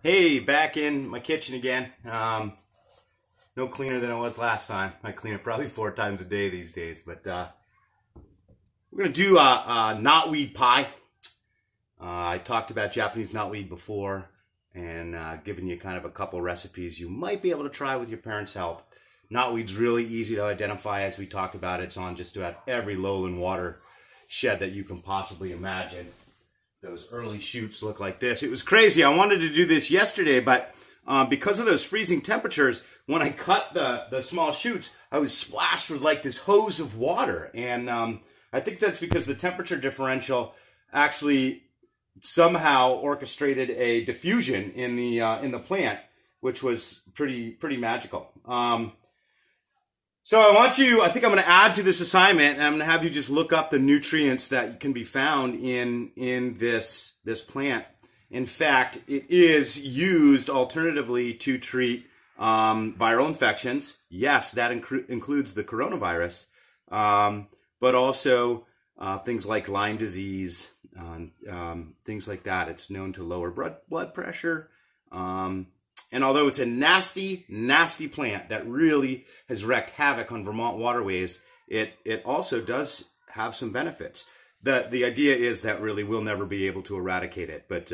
Hey, back in my kitchen again. No cleaner than it was last time. I clean it probably 4 times a day these days. But we're going to do a knotweed pie. I talked about Japanese knotweed before and given you kind of a couple recipes you might be able to try with your parents' help. Knotweed's really easy to identify, as we talked about. It's on just about every lowland watershed that you can possibly imagine. Those early shoots look like this. It was crazy. I wanted to do this yesterday, but because of those freezing temperatures, when I cut the small shoots, I was splashed with like this hose of water. And I think that's because the temperature differential actually somehow orchestrated a diffusion in the plant, which was pretty magical. So I think I'm going to add to this assignment, and I'm going to have you just look up the nutrients that can be found in this plant. In fact, it is used alternatively to treat viral infections. Yes, that includes the coronavirus, but also things like Lyme disease, things like that. It's known to lower blood pressure. And although it's a nasty, nasty plant that really has wreaked havoc on Vermont waterways, it also does have some benefits. The idea is that really we'll never be able to eradicate it. But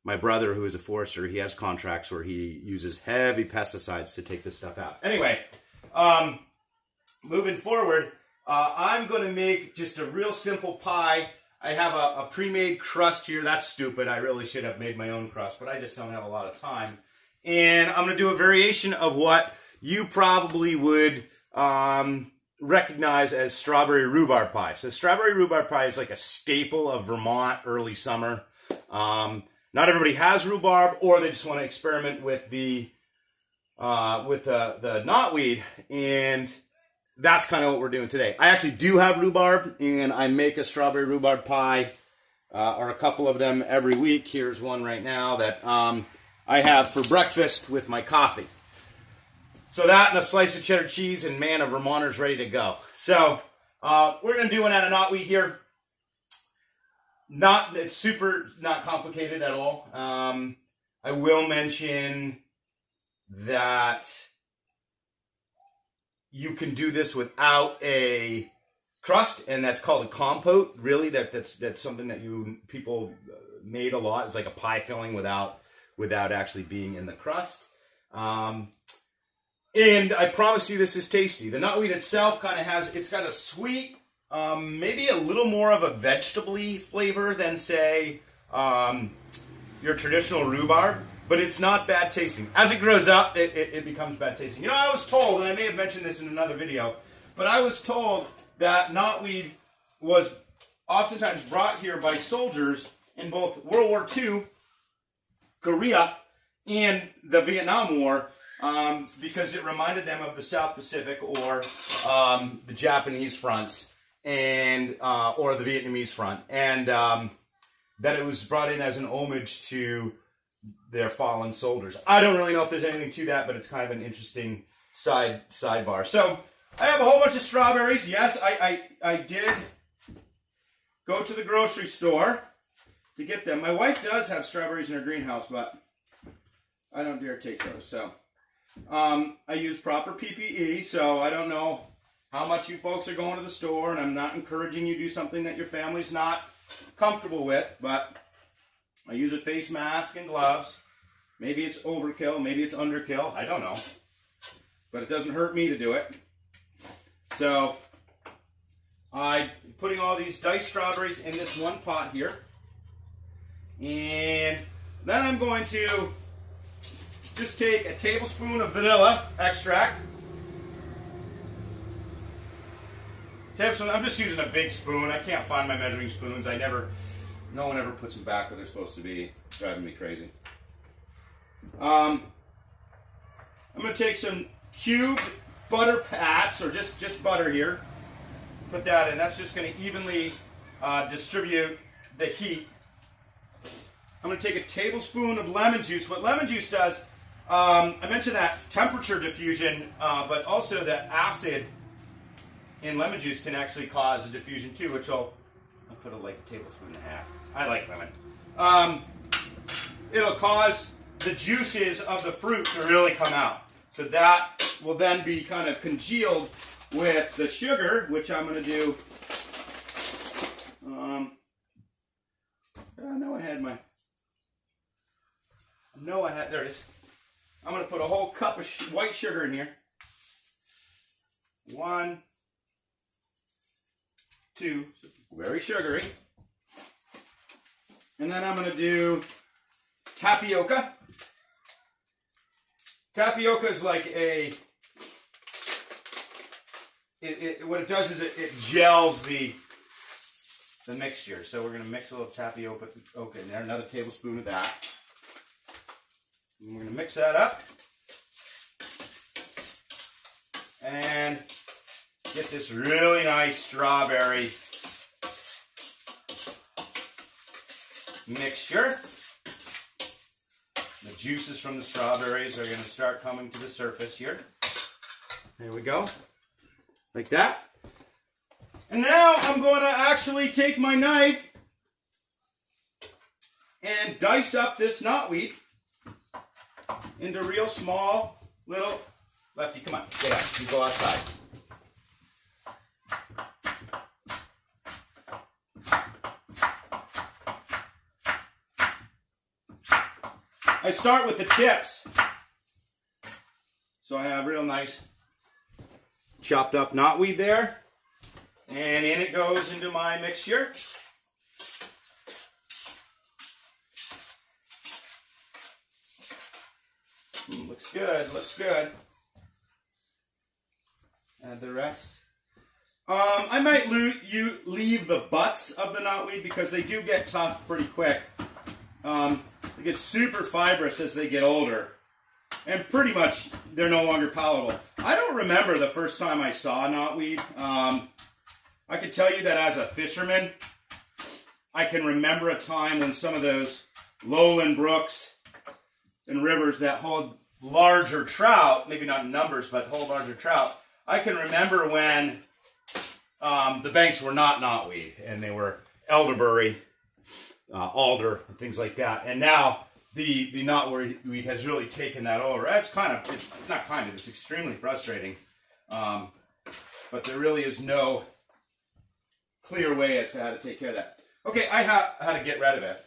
my brother, who is a forester, he has contracts where he uses heavy pesticides to take this stuff out. Anyway, moving forward, I'm going to make just a real simple pie. I have a pre-made crust here. That's stupid. I really should have made my own crust, but I just don't have a lot of time. And I'm going to do a variation of what you probably would recognize as strawberry rhubarb pie. So strawberry rhubarb pie is like a staple of Vermont early summer. Not everybody has rhubarb, or they just want to experiment with the knotweed, and that's kind of what we're doing today. I actually do have rhubarb, and I make a strawberry rhubarb pie, or a couple of them every week. Here's one right now that I have for breakfast with my coffee. So that and a slice of cheddar cheese, and man, a Vermonter's ready to go. So we're going to do one out of knotweed here. It's super not complicated at all. I will mention that you can do this without a crust, and that's called a compote. Really, that's something that people made a lot. It's like a pie filling without actually being in the crust. And I promise you this is tasty. The knotweed itself kind of it's got a sweet, maybe a little more of a vegetable-y flavor than, say, your traditional rhubarb, but it's not bad tasting. As it grows up, it becomes bad tasting. You know, I was told, and I may have mentioned this in another video, but I was told that knotweed was oftentimes brought here by soldiers in both World War II, Korea, and the Vietnam War, because it reminded them of the South Pacific or the Japanese fronts and or the Vietnamese front, and that it was brought in as an homage to their fallen soldiers. I don't really know if there's anything to that, but it's kind of an interesting sidebar. So I have a whole bunch of strawberries. Yes, I did go to the grocery store to get them. My wife does have strawberries in her greenhouse, but I don't dare take those. So I use proper PPE, so I don't know how much you folks are going to the store, and I'm not encouraging you to do something that your family's not comfortable with, but I use a face mask and gloves. Maybe it's overkill, maybe it's underkill, I don't know. But it doesn't hurt me to do it. So I'm putting all these diced strawberries in this one pot here. And then I'm going to just take a tablespoon of vanilla extract. I'm just using a big spoon. I can't find my measuring spoons. No one ever puts them back where they're supposed to be. It's driving me crazy. I'm going to take some cubed butter pats, or just butter here. Put that in. That's just going to evenly distribute the heat. I'm going to take a tablespoon of lemon juice. What lemon juice does, I mentioned that temperature diffusion, but also the acid in lemon juice can actually cause a diffusion too, which I'll put like a tablespoon and a half. I like lemon. It'll cause the juices of the fruit to really come out. So that will then be kind of congealed with the sugar, which I'm going to do. There it is. I'm going to put a whole cup of white sugar in here. 1, 2, very sugary. And then I'm going to do tapioca. Tapioca is like what it does is it gels the mixture. So we're going to mix a little tapioca in there, another tablespoon of that. And we're going to mix that up and get this really nice strawberry mixture. The juices from the strawberries are going to start coming to the surface here. There we go. Like that. And now I'm going to actually take my knife and dice up this knotweed into real small little... Lefty, come on, get out. You go outside. I start with the tips. So I have real nice chopped up knotweed there. And in it goes into my mixture. Looks good, looks good. Add the rest. I might leave the butts of the knotweed because they do get tough pretty quick. They get super fibrous as they get older. And pretty much they're no longer palatable. I don't remember the first time I saw knotweed. I could tell you that as a fisherman, I can remember a time when some of those lowland brooks and rivers that hold larger trout, maybe not in numbers, but hold larger trout, I can remember when the banks were not knotweed and they were elderberry, alder, and things like that. And now the knotweed has really taken that over. That's it's extremely frustrating. But there really is no clear way as to how to take care of that. Okay, I have how to get rid of it.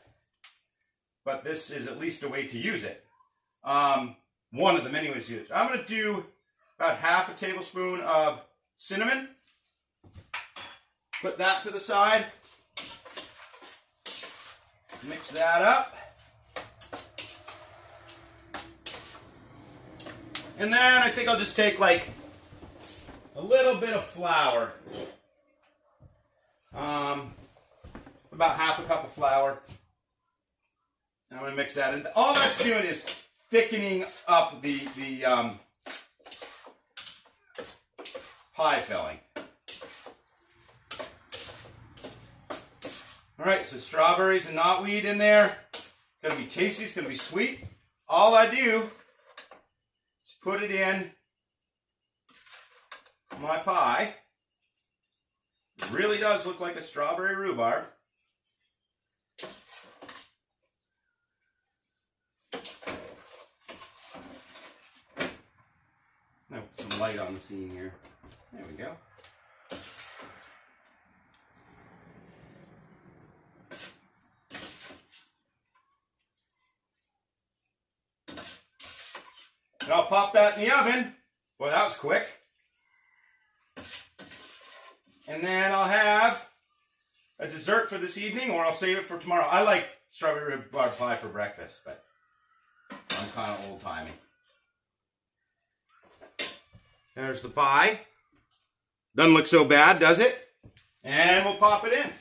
But this is at least a way to use it. One of the many ways to use it. I'm going to do about half a tablespoon of cinnamon. Put that to the side. Mix that up. And then I think I'll just take like a little bit of flour. About half a cup of flour. And I'm going to mix that in. All that's doing is thickening up the pie filling. All right, so strawberries and knotweed in there. It's going to be tasty. It's going to be sweet. All I do is put it in my pie. It really does look like a strawberry rhubarb. Now put some light on the scene here. There we go. And I'll pop that in the oven. Well, that was quick. And then I'll have a dessert for this evening, or I'll save it for tomorrow. I like strawberry rhubarb pie for breakfast, but I'm kind of old-timey. There's the pie. Doesn't look so bad, does it? And we'll pop it in.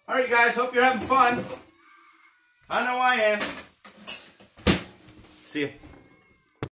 All right, guys, hope you're having fun. I know I am. See you.